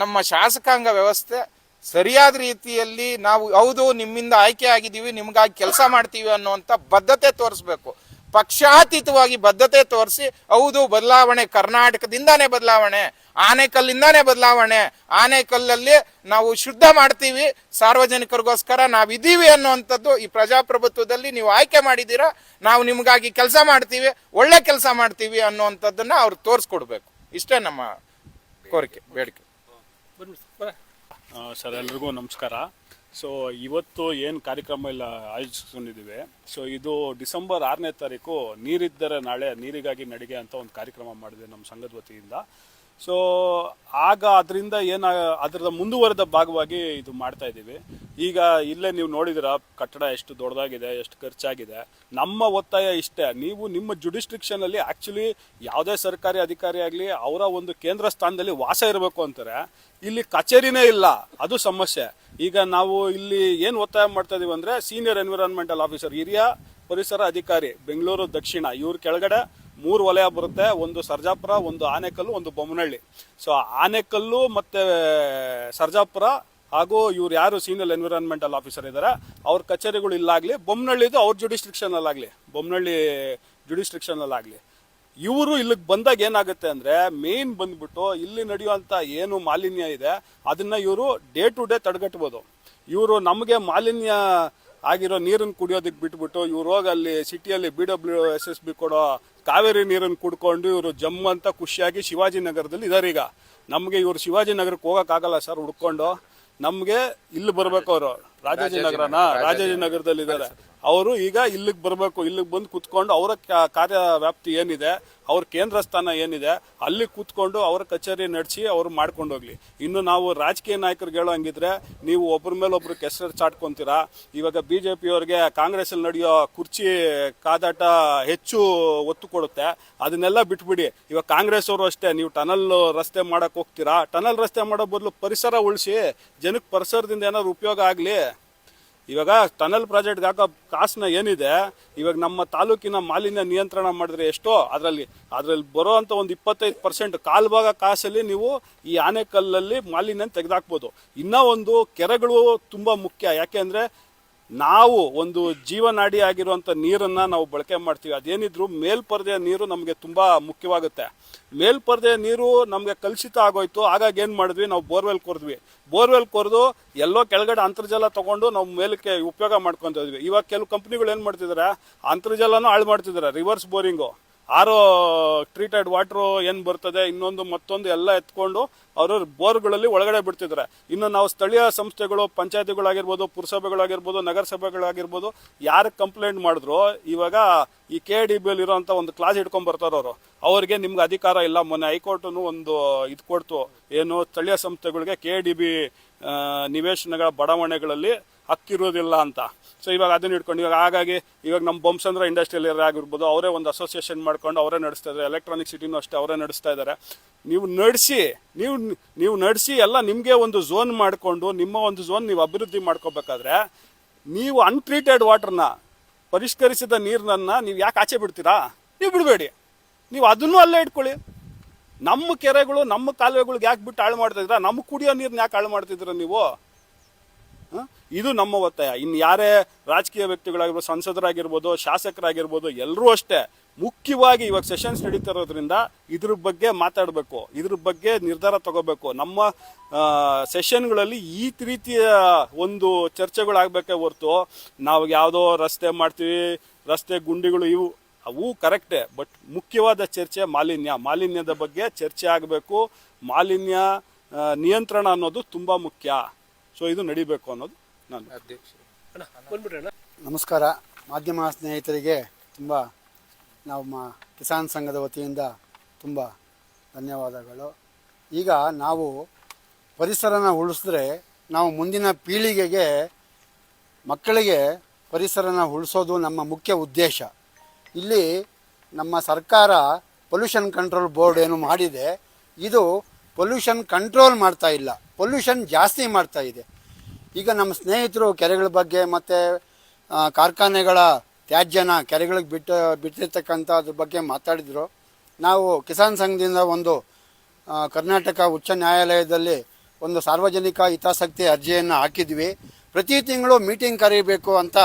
ನಮ್ಮ ಶಾಸಕಾಂಗ ವ್ಯವಸ್ಥೆ ಸರಿಯಾದ ರೀತಿಯಲ್ಲಿ ನಾವು ಹೌದು ನಿಮ್ಮಿಂದ ಆಯ್ಕೆ ಆಗಿದ್ದೀವಿ, ನಿಮ್ಗಾಗಿ ಕೆಲಸ ಮಾಡ್ತೀವಿ ಅನ್ನುವಂಥ ಬದ್ಧತೆ ತೋರಿಸ್ಬೇಕು. ಪಕ್ಷಾತೀತವಾಗಿ ಬದ್ಧತೆ ತೋರಿಸಿ ಹೌದು ಬದಲಾವಣೆ ಕರ್ನಾಟಕದಿಂದಾನೇ ಬದಲಾವಣೆ, ಆನೆಕಲ್ಲಿಂದಾನೇ ಬದಲಾವಣೆ, ಆನೆಕಲ್ಲಲ್ಲಿ ನಾವು ಶುದ್ಧ ಮಾಡ್ತೀವಿ, ಸಾರ್ವಜನಿಕರಿಗೋಸ್ಕರ ನಾವಿದ್ದೀವಿ ಅನ್ನುವಂಥದ್ದು ಈ ಪ್ರಜಾಪ್ರಭುತ್ವದಲ್ಲಿ ನೀವು ಆಯ್ಕೆ ಮಾಡಿದ್ದೀರಾ, ನಾವು ನಿಮ್ಗಾಗಿ ಕೆಲಸ ಮಾಡ್ತೀವಿ, ಒಳ್ಳೆ ಕೆಲಸ ಮಾಡ್ತೀವಿ ಅನ್ನುವಂಥದ್ದನ್ನ ಅವ್ರು ತೋರಿಸ್ಕೊಡ್ಬೇಕು. ಇಷ್ಟೇ ನಮ್ಮ ಕೋರಿಕೆ, ಬೇಡಿಕೆ. ಸರ್, ಎಲ್ರಿಗೂ ನಮಸ್ಕಾರ. ಸೊ ಇವತ್ತು ಏನು ಕಾರ್ಯಕ್ರಮ ಎಲ್ಲ ಆಯೋಜಿಸ್ಕೊಂಡಿದ್ದೀವಿ. ಸೊ ಇದು ಡಿಸೆಂಬರ್ 6ನೇ ತಾರೀಕು ನೀರಿದ್ದರೆ ನಾಳೆ ನೀರಿಗಾಗಿ ನಡಿಗೆ ಅಂತ ಒಂದು ಕಾರ್ಯಕ್ರಮ ಮಾಡಿದೆ ನಮ್ಮ ಸಂಘದ ವತಿಯಿಂದ. ಸೊ ಆಗ ಅದರಿಂದ ಅದರ ಮುಂದುವರೆದ ಭಾಗವಾಗಿ ಇದು ಮಾಡ್ತಾ ಇದ್ದೀವಿ. ಈಗ ಇಲ್ಲೇ ನೀವು ನೋಡಿದಿರ ಕಟ್ಟಡ ಎಷ್ಟು ದೊಡ್ಡದಾಗಿದೆ, ಎಷ್ಟು ಖರ್ಚಾಗಿದೆ. ನಮ್ಮ ಒತ್ತಾಯ ಇಷ್ಟೇ, ನೀವು ನಿಮ್ಮ ಜುಡಿಸ್ಟ್ರಿಕ್ಷನ್ ಅಲ್ಲಿ ಆಕ್ಚುಲಿ ಯಾವುದೇ ಸರ್ಕಾರಿ ಅಧಿಕಾರಿ ಆಗಲಿ ಅವರ ಒಂದು ಕೇಂದ್ರ ಸ್ಥಾನದಲ್ಲಿ ವಾಸ ಇರಬೇಕು ಅಂತಾರೆ. ಇಲ್ಲಿ ಕಚೇರಿನೇ ಇಲ್ಲ, ಅದು ಸಮಸ್ಯೆ. ಈಗ ನಾವು ಇಲ್ಲಿ ಏನು ಒತ್ತಾಯ ಮಾಡ್ತಾ ಇದೀವಿ ಅಂದ್ರೆ ಸೀನಿಯರ್ ಎನ್ವಿರಾನ್ಮೆಂಟಲ್ ಆಫೀಸರ್, ಹಿರಿಯ ಪರಿಸರ ಅಧಿಕಾರಿ ಬೆಂಗಳೂರು ದಕ್ಷಿಣ, ಇವ್ರ ಕೆಳಗಡೆ 3 ವಲಯ ಬರುತ್ತೆ. ಒಂದು ಸರ್ಜಾಪುರ, ಒಂದು ಆನೆಕಲ್ಲು, ಒಂದು ಬೊಮ್ಮನಹಳ್ಳಿ. ಸೊ ಆನೆಕಲ್ಲು ಮತ್ತೆ ಸರ್ಜಾಪುರ ಹಾಗೂ ಇವ್ರು ಯಾರು ಸೀನಿಯರ್ ಎನ್ವಿರಾನ್ಮೆಂಟಲ್ ಆಫೀಸರ್ ಇದ್ದಾರೆ ಅವ್ರ ಕಚೇರಿಗಳು ಇಲ್ಲಾಗ್ಲಿ, ಬೊಮ್ಮನಹಳ್ಳಿದು ಅವ್ರ ಜುಡಿಸ್ಟ್ರಿಕ್ಷನ್ ಅಲ್ಲಾಗ್ಲಿ, ಬೊಮ್ಮನಹಳ್ಳಿ ಜುಡಿಸ್ಟ್ರಿಕ್ಷನ್ ಅಲ್ಲಾಗ್ಲಿ. ಇವರು ಇಲ್ಲಿಗೆ ಬಂದಾಗ ಏನಾಗುತ್ತೆ ಅಂದ್ರೆ ಮೇನ್ ಬಂದ್ಬಿಟ್ಟು ಇಲ್ಲಿ ನಡೆಯುವಂತ ಏನು ಮಾಲಿನ್ಯ ಇದೆ ಅದನ್ನ ಇವರು ಡೇ ಟು ಡೇ ತಡೆಗಟ್ಟಬಹುದು. ಇವರು ನಮಗೆ ಮಾಲಿನ್ಯ ಆಗಿರೋ ನೀರನ್ನು ಕುಡಿಯೋದಕ್ಕೆ ಬಿಟ್ಬಿಟ್ಟು ಇವ್ರು ಹೋಗಿ ಅಲ್ಲಿ ಸಿಟಿಯಲ್ಲಿ BWSSB ಕೊಡೋ ಕಾವೇರಿ ನೀರನ್ನು ಕುಡ್ಕೊಂಡು ಇವರು ಜಮ್ಮು ಅಂತ ಖುಷಿಯಾಗಿ ಶಿವಾಜಿನಗರದಲ್ಲಿ ಇದಾರೆ. ಈಗ ನಮಗೆ ಇವರು ಶಿವಾಜಿನಗರಕ್ಕೆ ಹೋಗಕ್ಕಾಗಲ್ಲ ಸರ್, ಹುಡ್ಕೊಂಡು ನಮ್ಗೆ ಇಲ್ಲಿ ಬರ್ಬೇಕು. ಅವರು ರಾಜಾಜಿನಗರದಲ್ಲಿ ಇದ್ದಾರೆ. ಅವರು ಈಗ ಇಲ್ಲಿಗೆ ಬರಬೇಕು. ಇಲ್ಲಿಗೆ ಬಂದು ಕುತ್ಕೊಂಡು ಅವರ ಕಾರ್ಯ ವ್ಯಾಪ್ತಿ ಏನಿದೆ, ಅವ್ರ ಕೇಂದ್ರ ಸ್ಥಾನ ಏನಿದೆ ಅಲ್ಲಿ ಕೂತ್ಕೊಂಡು ಅವರ ಕಚೇರಿ ನಡೆಸಿ ಅವ್ರು ಮಾಡ್ಕೊಂಡು ಹೋಗ್ಲಿ. ಇನ್ನು ನಾವು ರಾಜಕೀಯ ನಾಯಕರಿಗೆ ಹೇಳೋ ಹಂಗಿದ್ರೆ ನೀವು ಒಬ್ಬರ ಮೇಲೆ ಒಬ್ರು ಕೆಸರು ಚಾಟ್ಕೊಂತೀರಾ. ಇವಾಗ BJP ಅವ್ರಿಗೆ ಕಾಂಗ್ರೆಸ್ ಅಲ್ಲಿ ನಡೆಯೋ ಕುರ್ಚಿ ಕಾದಾಟ ಹೆಚ್ಚು ಒತ್ತು ಕೊಡುತ್ತೆ, ಅದನ್ನೆಲ್ಲ ಬಿಟ್ಬಿಡಿ. ಇವಾಗ ಕಾಂಗ್ರೆಸ್ ಅವರು ಅಷ್ಟೇ, ನೀವು ಟನಲ್ ರಸ್ತೆ ಮಾಡಕ್ ಹೋಗ್ತೀರಾ, ಟನಲ್ ರಸ್ತೆ ಮಾಡೋ ಬದಲು ಪರಿಸರ ಉಳಿಸಿ, ಜನಕ್ಕೆ ಪರಿಸರದಿಂದ ಏನಾದ್ರು ಉಪಯೋಗ ಆಗ್ಲಿ. ಇವಾಗ ಟನಲ್ ಪ್ರಾಜೆಕ್ಟ್ಗೆ ಹಾಕೋ ಕಾಸನ್ನ ಏನಿದೆ, ಇವಾಗ ನಮ್ಮ ತಾಲೂಕಿನ ಮಾಲಿನ್ಯ ನಿಯಂತ್ರಣ ಮಾಡಿದ್ರೆ ಎಷ್ಟೋ ಅದರಲ್ಲಿ ಬರೋ ಅಂತ ಒಂದು 25% ಕಾಲ್ಭಾಗ ಕಾಸಲ್ಲಿ ನೀವು ಈ ಆನೆಕಲ್ಲಲ್ಲಿ ಮಾಲಿನ್ಯ ತೆಗೆದಾಕ್ಬೋದು. ಇನ್ನೂ ಒಂದು ಕೆರೆಗಳು ತುಂಬಾ ಮುಖ್ಯ. ಯಾಕೆ ಅಂದ್ರೆ ನಾವು ಒಂದು ಜೀವನಾಡಿ ಆಗಿರುವಂತ ನೀರನ್ನ ನಾವು ಬಳಕೆ ಮಾಡ್ತೀವಿ. ಅದೇನಿದ್ರು ಮೇಲ್ಪರ್ದೆಯ ನೀರು ನಮಗೆ ತುಂಬಾ ಮುಖ್ಯವಾಗುತ್ತೆ. ಮೇಲ್ಪರ್ದೆಯ ನೀರು ನಮ್ಗೆ ಕಲುಷಿತ ಆಗೋಯ್ತು. ಹಾಗಾಗಿ ಏನ್ ಮಾಡಿದ್ವಿ, ನಾವು ಬೋರ್ವೆಲ್ ಕೊರೆದು ಎಲ್ಲೋ ಕೆಳಗಡೆ ಅಂತರ್ಜಲ ತಗೊಂಡು ನಾವು ಮೇಲಕ್ಕೆ ಉಪಯೋಗ ಮಾಡ್ಕೊಂತ ಇದ್ವಿ. ಇವಾಗ ಕೆಲವು ಕಂಪ್ನಿಗಳು ಏನ್ ಮಾಡ್ತಿದಾರೆ, ಅಂತರ್ಜಲನೂ ಹಾಳು ಮಾಡ್ತಿದಾರೆ. ರಿವರ್ಸ್ ಬೋರಿಂಗು, ಟ್ರೀಟೆಡ್ ವಾಟರ್ ಏನ್ ಬರ್ತದೆ, ಇನ್ನೊಂದು ಮತ್ತೊಂದು ಎಲ್ಲ ಎತ್ಕೊಂಡು ಅವರು ಬೋರ್ಗಳಲ್ಲಿ ಒಳಗಡೆ ಬಿಡ್ತಿದ್ದಾರೆ. ಇನ್ನು ನಾವು ಸ್ಥಳೀಯ ಸಂಸ್ಥೆಗಳು, ಪಂಚಾಯತಿಗಳಾಗಿರ್ಬೋದು, ಪುರಸಭೆಗಳಾಗಿರ್ಬೋದು, ನಗರಸಭೆಗಳಾಗಿರ್ಬೋದು, ಯಾರು ಕಂಪ್ಲೇಂಟ್ ಮಾಡಿದ್ರು ಇವಾಗ ಈ KDB ಅಲ್ಲಿ ಇರೋಂತ ಒಂದು ಕ್ಲಾಸ್ ಇಟ್ಕೊಂಡ್ ಬರ್ತಾರ ಅವರು. ಅವ್ರಿಗೆ ನಿಮ್ಗೆ ಅಧಿಕಾರ ಇಲ್ಲ. ಮೊನ್ನೆ ಹೈಕೋರ್ಟ್ನು ಒಂದು ಇದು ಕೊಡ್ತು, ಏನು ಸ್ಥಳೀಯ ಸಂಸ್ಥೆಗಳಿಗೆ KDB ನಿವೇಶನಗಳ ಬಡಾವಣೆಗಳಲ್ಲಿ ಹಕ್ಕಿರೋದಿಲ್ಲ ಅಂತ. ಸೊ ಇವಾಗ ಅದನ್ನ ಇಟ್ಕೊಂಡು ಹಾಗಾಗಿ ಇವಾಗ ನಮ್ಮ ಬೊಮ್ಮಸಂದ್ರ ಇಂಡಸ್ಟ್ರಿಯಲ್ ಏರಿಯಾ ಆಗಿರ್ಬೋದು, ಅವರೇ ಒಂದು ಅಸೋಸಿಯೇಷನ್ ಮಾಡ್ಕೊಂಡು ಅವರೇ ನಡೆಸ್ತಾ ಇದ್ದಾರೆ. ಎಲೆಕ್ಟ್ರಾನಿಕ್ ಸಿಟಿನೂ ಅಷ್ಟೇ ಅವರೇ ನಡೆಸ್ತಾ ಇದ್ದಾರೆ. ನೀವು ನಡೆಸಿ ಎಲ್ಲ ನಿಮಗೆ ಒಂದು ಝೋನ್ ಮಾಡಿಕೊಂಡು ನಿಮ್ಮ ಒಂದು ಝೋನ್ ನೀವು ಅಭಿವೃದ್ಧಿ ಮಾಡ್ಕೋಬೇಕಾದ್ರೆ ನೀವು ಅನ್ಟ್ರೀಟೆಡ್ ವಾಟರ್ನ, ಪರಿಷ್ಕರಿಸಿದ ನೀರನ್ನ ನೀವು ಯಾಕೆ ಆಚೆ ಬಿಡ್ತೀರಾ? ನೀವು ಬಿಡಬೇಡಿ, ನೀವು ಅದನ್ನು ಅಲ್ಲೇ ಇಟ್ಕೊಳ್ಳಿ. ನಮ್ಮ ಕೆರೆಗಳು, ನಮ್ಮ ಕಾಲುವೆಗಳಿಗೆ ಯಾಕೆ ಬಿಟ್ಟು ಹಾಳು ಮಾಡ್ತಿದ್ದೀರಾ? ನಮ್ಮ ಕುಡಿಯೋ ನೀರನ್ನ ಯಾಕೆ ಹಾಳು ಮಾಡ್ತಿದ್ದೀರಾ ನೀವು? ಇದು ನಮ್ಮ ಒತ್ತಾಯ. ಇನ್ನು ಯಾರೇ ರಾಜಕೀಯ ವ್ಯಕ್ತಿಗಳಾಗಿರ್ಬೋದು, ಸಂಸದರಾಗಿರ್ಬೋದು, ಶಾಸಕರಾಗಿರ್ಬೋದು, ಎಲ್ಲರೂ ಅಷ್ಟೇ. ಮುಖ್ಯವಾಗಿ ಇವಾಗ ಸೆಷನ್ಸ್ ನಡೀತಾ ಇರೋದ್ರಿಂದ ಇದ್ರ ಬಗ್ಗೆ ಮಾತಾಡಬೇಕು, ಇದ್ರ ಬಗ್ಗೆ ನಿರ್ಧಾರ ತಗೋಬೇಕು. ನಮ್ಮ ಸೆಷನ್ಗಳಲ್ಲಿ ಈ ರೀತಿಯ ಒಂದು ಚರ್ಚೆಗಳಾಗಬೇಕೇ ಹೊರತು ನಾವು ಯಾವುದೋ ರಸ್ತೆ ಮಾಡ್ತೀವಿ, ರಸ್ತೆ ಗುಂಡಿಗಳು ಅವು ಕರೆಕ್ಟೇ, ಬಟ್ ಮುಖ್ಯವಾದ ಚರ್ಚೆ ಮಾಲಿನ್ಯದ ಬಗ್ಗೆ ಚರ್ಚೆ ಆಗಬೇಕು. ಮಾಲಿನ್ಯ ನಿಯಂತ್ರಣ ಅನ್ನೋದು ತುಂಬ ಮುಖ್ಯ. ಸೊ ಇದು ನಡಿಬೇಕು ಅನ್ನೋದು ನಾನು ಅಣ್ಣ ಬಂದ್ಬಿಡ್ರಣ್ಣ. ನಮಸ್ಕಾರ. ಮಾಧ್ಯಮ ಸ್ನೇಹಿತರಿಗೆ ತುಂಬ ನಮ್ಮ ಕಿಸಾನ್ ಸಂಘದ ವತಿಯಿಂದ ತುಂಬ ಧನ್ಯವಾದಗಳು. ಈಗ ನಾವು ಪರಿಸರನ ಉಳಿಸಿದ್ರೆ ನಾವು ಮುಂದಿನ ಪೀಳಿಗೆಗೆ, ಮಕ್ಕಳಿಗೆ ಪರಿಸರನ ಉಳಿಸೋದು ನಮ್ಮ ಮುಖ್ಯ ಉದ್ದೇಶ. ಇಲ್ಲಿ ನಮ್ಮ ಸರ್ಕಾರ ಪೊಲ್ಯೂಷನ್ ಕಂಟ್ರೋಲ್ ಬೋರ್ಡ್ ಏನು ಮಾಡಿದೆ, ಇದು ಪೊಲ್ಯೂಷನ್ ಕಂಟ್ರೋಲ್ ಮಾಡ್ತಾ ಇಲ್ಲ, ಪೊಲ್ಯೂಷನ್ ಜಾಸ್ತಿ ಮಾಡ್ತಾ ಇದೆ. ಈಗ ನಮ್ಮ ಸ್ನೇಹಿತರು ಕೆರೆಗಳ ಬಗ್ಗೆ ಮತ್ತು ಕಾರ್ಖಾನೆಗಳ ತ್ಯಾಜ್ಯನ ಕೆರೆಗಳಿಗೆ ಬಿಟ್ಟಿರ್ತಕ್ಕಂಥದ್ರ ಬಗ್ಗೆ ಮಾತಾಡಿದರು. ನಾವು ಕಿಸಾನ್ ಸಂಘದಿಂದ ಒಂದು ಕರ್ನಾಟಕ ಉಚ್ಚ ನ್ಯಾಯಾಲಯದಲ್ಲಿ ಒಂದು ಸಾರ್ವಜನಿಕ ಹಿತಾಸಕ್ತಿ ಅರ್ಜಿಯನ್ನು ಹಾಕಿದ್ವಿ. ಪ್ರತಿ ತಿಂಗಳು ಮೀಟಿಂಗ್ ಕರೀಬೇಕು ಅಂತ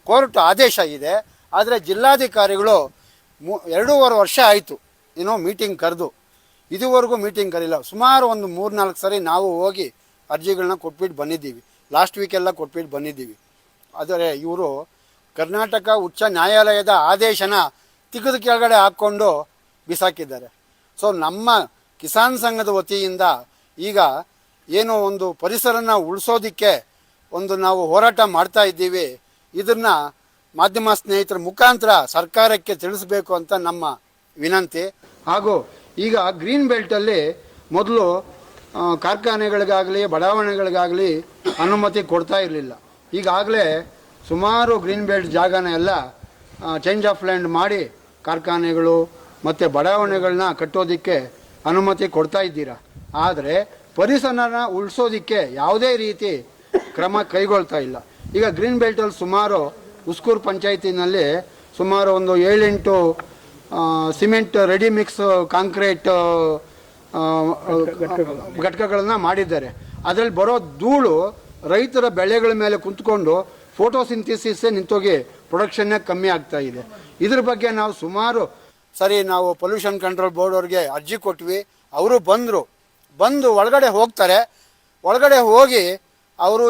ಕೋರ್ಟ್ ಆದೇಶ ಇದೆ. ಆದರೆ ಜಿಲ್ಲಾಧಿಕಾರಿಗಳು 2.5 ವರ್ಷ ಆಯಿತು ಏನೋ ಮೀಟಿಂಗ್ ಕರೆದು, ಇದುವರೆಗೂ ಮೀಟಿಂಗ್ ಕರೀಲ್ಲ. ಸುಮಾರು ಒಂದು 3-4 ಸರಿ ನಾವು ಹೋಗಿ ಅರ್ಜಿಗಳನ್ನ ಕೊಟ್ಬಿಟ್ಟು ಬಂದಿದ್ದೀವಿ. ಲಾಸ್ಟ್ ವೀಕೆಲ್ಲ ಕೊಟ್ಬಿಟ್ಟು ಬಂದಿದ್ದೀವಿ. ಆದರೆ ಇವರು ಕರ್ನಾಟಕ ಉಚ್ಚ ನ್ಯಾಯಾಲಯದ ಆದೇಶನ ತಿಕ್ಕದ ಕೆಳಗಡೆ ಹಾಕ್ಕೊಂಡು ಬಿಸಾಕಿದ್ದಾರೆ. ಸೊ ನಮ್ಮ ಕಿಸಾನ್ ಸಂಘದ ವತಿಯಿಂದ ಈಗ ಏನೋ ಒಂದು ಪರಿಸರನ ಉಳಿಸೋದಕ್ಕೆ ಒಂದು ನಾವು ಹೋರಾಟ ಮಾಡ್ತಾ ಇದ್ದೀವಿ. ಇದನ್ನು ಮಾಧ್ಯಮ ಸ್ನೇಹಿತರ ಮುಖಾಂತರ ಸರ್ಕಾರಕ್ಕೆ ತಿಳಿಸ್ಬೇಕು ಅಂತ ನಮ್ಮ ವಿನಂತಿ. ಹಾಗೂ ಈಗ ಗ್ರೀನ್ ಬೆಲ್ಟಲ್ಲಿ ಮೊದಲು ಕಾರ್ಖಾನೆಗಳಿಗಾಗಲಿ ಬಡಾವಣೆಗಳಿಗಾಗಲಿ ಅನುಮತಿ ಕೊಡ್ತಾ ಇರಲಿಲ್ಲ. ಈಗಾಗಲೇ ಸುಮಾರು ಗ್ರೀನ್ ಬೆಲ್ಟ್ ಜಾಗನ ಎಲ್ಲ ಚೇಂಜ್ ಆಫ್ ಲ್ಯಾಂಡ್ ಮಾಡಿ ಕಾರ್ಖಾನೆಗಳು ಮತ್ತು ಬಡಾವಣೆಗಳನ್ನ ಕಟ್ಟೋದಕ್ಕೆ ಅನುಮತಿ ಕೊಡ್ತಾ ಇದ್ದೀರಾ. ಆದರೆ ಪರಿಸರನ ಉಳಿಸೋದಕ್ಕೆ ಯಾವುದೇ ರೀತಿ ಕ್ರಮ ಕೈಗೊಳ್ತಾ ಇಲ್ಲ. ಈಗ ಗ್ರೀನ್ ಬೆಲ್ಟಲ್ಲಿ ಸುಮಾರು ಉಸ್ಕೂರು ಪಂಚಾಯತಿನಲ್ಲಿ ಸುಮಾರು ಒಂದು 7-8 ಸಿಮೆಂಟ್ ರೆಡಿ ಮಿಕ್ಸ್ ಕಾಂಕ್ರೀಟ್ ಘಟಕಗಳನ್ನು ಮಾಡಿದ್ದಾರೆ. ಅದರಲ್ಲಿ ಬರೋ ಧೂಳು ರೈತರ ಬೆಳೆಗಳ ಮೇಲೆ ಕುಂತ್ಕೊಂಡು ಫೋಟೋಸಿಂಥಸಿಸೇ ನಿಂತೋಗಿ ಪ್ರೊಡಕ್ಷನ್ನೇ ಕಮ್ಮಿ ಆಗ್ತಾ ಇದೆ. ಇದ್ರ ಬಗ್ಗೆ ನಾವು ಸುಮಾರು ಸರಿ ನಾವು ಪೊಲ್ಯೂಷನ್ ಕಂಟ್ರೋಲ್ ಬೋರ್ಡ್ ಅವ್ರಿಗೆ ಅರ್ಜಿ ಕೊಟ್ವಿ. ಅವರು ಬಂದು ಒಳಗಡೆ ಹೋಗ್ತಾರೆ. ಒಳಗಡೆ ಹೋಗಿ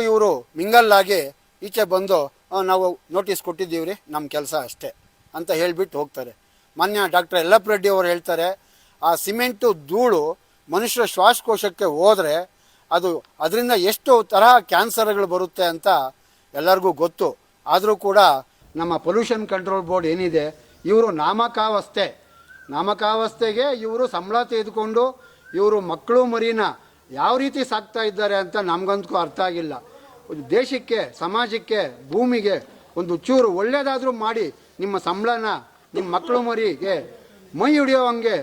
ಇವರು ಮಿಂಗಲ್ಲಾಗಿ ಈಚೆ ಬಂದು ನಾವು ನೋಟಿಸ್ ಕೊಟ್ಟಿದ್ದೀವಿ ರೀ, ನಮ್ಮ ಕೆಲಸ ಅಷ್ಟೇ ಅಂತ ಹೇಳಿಬಿಟ್ಟು ಹೋಗ್ತಾರೆ. ಮಾನ್ಯ ಡಾಕ್ಟರ್ ಯಲ್ಲಪ್ಪ ರೆಡ್ಡಿ ಅವರು ಹೇಳ್ತಾರೆ, ಆ ಸಿಮೆಂಟು ಧೂಳು ಮನುಷ್ಯರ ಶ್ವಾಸಕೋಶಕ್ಕೆ ಹೋದರೆ ಅದರಿಂದ ಎಷ್ಟು ತರಹ ಕ್ಯಾನ್ಸರ್ಗಳು ಬರುತ್ತೆ ಅಂತ ಎಲ್ಲರಿಗೂ ಗೊತ್ತು. ಆದರೂ ಕೂಡ ನಮ್ಮ ಪೊಲ್ಯೂಷನ್ ಕಂಟ್ರೋಲ್ ಬೋರ್ಡ್ ಏನಿದೆ, ಇವರು ನಾಮಕಾವಸ್ಥೆಗೆ ಇವರು ಸಂಬಳ ತೆಗೆದುಕೊಂಡು ಇವರು ಮಕ್ಕಳು ಮರಿನ ಯಾವ ರೀತಿ ಸಾಕ್ತಾ ಇದ್ದಾರೆ ಅಂತ ನಮಗಂತೂ ಅರ್ಥ ಆಗಿಲ್ಲ. ದೇಶಕ್ಕೆ, ಸಮಾಜಕ್ಕೆ, ಭೂಮಿಗೆ ಒಂದು ಚೂರು ಒಳ್ಳೇದಾದರೂ ಮಾಡಿ ನಿಮ್ಮ ಸಂಬಳನ ನಿಮ್ಮ ಮಕ್ಕಳು ಮರಿಗೆ ಮೈ ಹಿಡಿಯೋ ಹಂಗೆ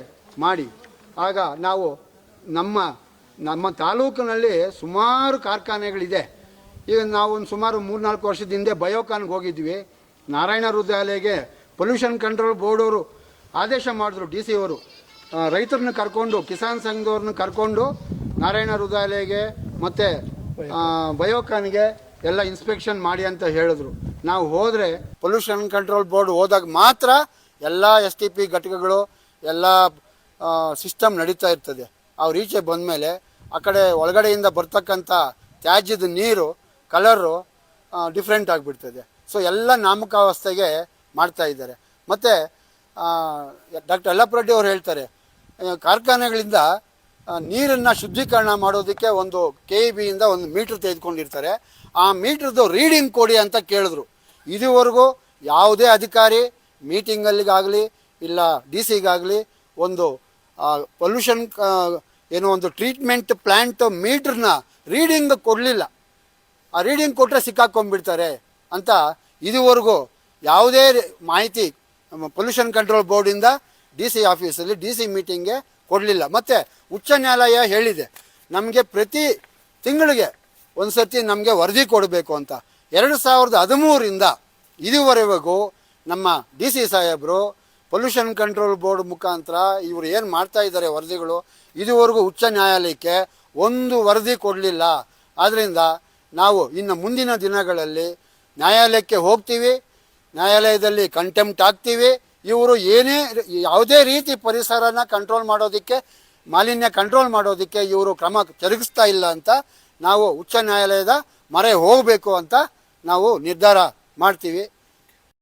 ಮಾಡಿ. ಆಗ ನಾವು ನಮ್ಮ ತಾಲೂಕಿನಲ್ಲಿ ಸುಮಾರು ಕಾರ್ಖಾನೆಗಳಿದೆ. ಈಗ ನಾವು ಒಂದು ಸುಮಾರು 3-4 ವರ್ಷದ ಹಿಂದೆ ಬಯೋಕಾನ್ಗೆ ಹೋಗಿದ್ವಿ. ನಾರಾಯಣ ಹೃದಯಾಲಯಗೆ ಪೊಲ್ಯೂಷನ್ ಕಂಟ್ರೋಲ್ ಬೋರ್ಡ್ ಅವರು ಆದೇಶ ಮಾಡಿದ್ರು, DC ಅವರು ರೈತರನ್ನ ಕರ್ಕೊಂಡು, ಕಿಸಾನ್ ಸಂಘದವ್ರನ್ನ ಕರ್ಕೊಂಡು ನಾರಾಯಣ ಹೃದಯಾಲಯಗೆ ಮತ್ತು ಬಯೋಕಾನ್ಗೆ ಎಲ್ಲ ಇನ್ಸ್ಪೆಕ್ಷನ್ ಮಾಡಿ ಅಂತ ಹೇಳಿದ್ರು. ನಾವು ಹೋದರೆ ಪೊಲ್ಯೂಷನ್ ಕಂಟ್ರೋಲ್ ಬೋರ್ಡ್ ಹೋದಾಗ ಮಾತ್ರ ಎಲ್ಲ STP ಘಟಕಗಳು ಎಲ್ಲ ಸಿಸ್ಟಮ್ ನಡೀತಾ ಇರ್ತದೆ. ಅವ್ರು ಈಚೆ ಬಂದಮೇಲೆ ಆ ಕಡೆ ಒಳಗಡೆಯಿಂದ ಬರ್ತಕ್ಕಂಥ ತ್ಯಾಜ್ಯದ ನೀರು ಕಲರು ಡಿಫ್ರೆಂಟ್ ಆಗಿಬಿಡ್ತದೆ. ಸೊ ಎಲ್ಲ ನಾಮಕಾವಸ್ಥೆಗೆ ಮಾಡ್ತಾ ಇದ್ದಾರೆ. ಮತ್ತು ಡಾಕ್ಟರ್ ಯಲ್ಲಪ್ಪ ರೆಡ್ಡಿ ಅವರು ಹೇಳ್ತಾರೆ, ಕಾರ್ಖಾನೆಗಳಿಂದ ನೀರನ್ನು ಶುದ್ಧೀಕರಣ ಮಾಡೋದಕ್ಕೆ ಒಂದು KEBಯಿಂದ ಒಂದು ಮೀಟ್ರ್ ತೆಗೆದುಕೊಂಡಿರ್ತಾರೆ. ಆ ಮೀಟ್ರದ್ದು ರೀಡಿಂಗ್ ಕೊಡಿ ಅಂತ ಕೇಳಿದ್ರು. ಇದುವರೆಗೂ ಯಾವುದೇ ಅಧಿಕಾರಿ ಮೀಟಿಂಗಲ್ಲಿಗಾಗಲಿ ಇಲ್ಲ DC-ಗಾಗಲಿ ಒಂದು ಪೊಲ್ಯೂಷನ್ ಏನೋ ಒಂದು ಟ್ರೀಟ್ಮೆಂಟ್ ಪ್ಲ್ಯಾಂಟ್ ಮೀಟ್ರನ್ನ ರೀಡಿಂಗ್ ಕೊಡಲಿಲ್ಲ. ಆ ರೀಡಿಂಗ್ ಕೊಟ್ಟರೆ ಸಿಕ್ಕಾಕೊಂಡ್ಬಿಡ್ತಾರೆ ಅಂತ ಇದುವರೆಗೂ ಯಾವುದೇ ಮಾಹಿತಿ ಪೊಲ್ಯೂಷನ್ ಕಂಟ್ರೋಲ್ ಬೋರ್ಡಿಂದ DC ಆಫೀಸಲ್ಲಿ DC ಮೀಟಿಂಗ್ಗೆ ಕೊಡಲಿಲ್ಲ. ಮತ್ತು ಉಚ್ಚ ನ್ಯಾಯಾಲಯ ಹೇಳಿದೆ, ನಮಗೆ ಪ್ರತಿ ತಿಂಗಳಿಗೆ ಒಂದು ಸರ್ತಿ ನಮಗೆ ವರದಿ ಕೊಡಬೇಕು ಅಂತ. 2013ರಿಂದ ಇದುವರೆಗೂ ನಮ್ಮ ಡಿ ಸಿ ಸಾಹೇಬರು ಪೊಲ್ಯೂಷನ್ ಕಂಟ್ರೋಲ್ ಬೋರ್ಡ್ ಮುಖಾಂತರ ಇವರು ಏನು ಮಾಡ್ತಾ ಇದ್ದಾರೆ ವರದಿಗಳು, ಇದುವರೆಗೂ ಉಚ್ಚ ನ್ಯಾಯಾಲಯಕ್ಕೆ ಒಂದು ವರದಿ ಕೊಡಲಿಲ್ಲ. ಆದ್ದರಿಂದ ನಾವು ಇನ್ನು ಮುಂದಿನ ದಿನಗಳಲ್ಲಿ ನ್ಯಾಯಾಲಯಕ್ಕೆ ಹೋಗ್ತೀವಿ, ನ್ಯಾಯಾಲಯದಲ್ಲಿ ಕಂಟೆಂಪ್ಟ್ ಆಗ್ತೀವಿ. ಇವರು ಯಾವುದೇ ರೀತಿ ಪರಿಸರನ ಕಂಟ್ರೋಲ್ ಮಾಡೋದಕ್ಕೆ, ಮಾಲಿನ್ಯ ಕಂಟ್ರೋಲ್ ಮಾಡೋದಕ್ಕೆ ಇವರು ಕ್ರಮ ಜರುಗಿಸ್ತಾ ಇಲ್ಲ ಅಂತ ನಾವು ಉಚ್ಚ ನ್ಯಾಯಾಲಯದ ಮೊರೆ ಹೋಗಬೇಕು ಅಂತ ನಾವು ನಿರ್ಧಾರ ಮಾಡ್ತೀವಿ.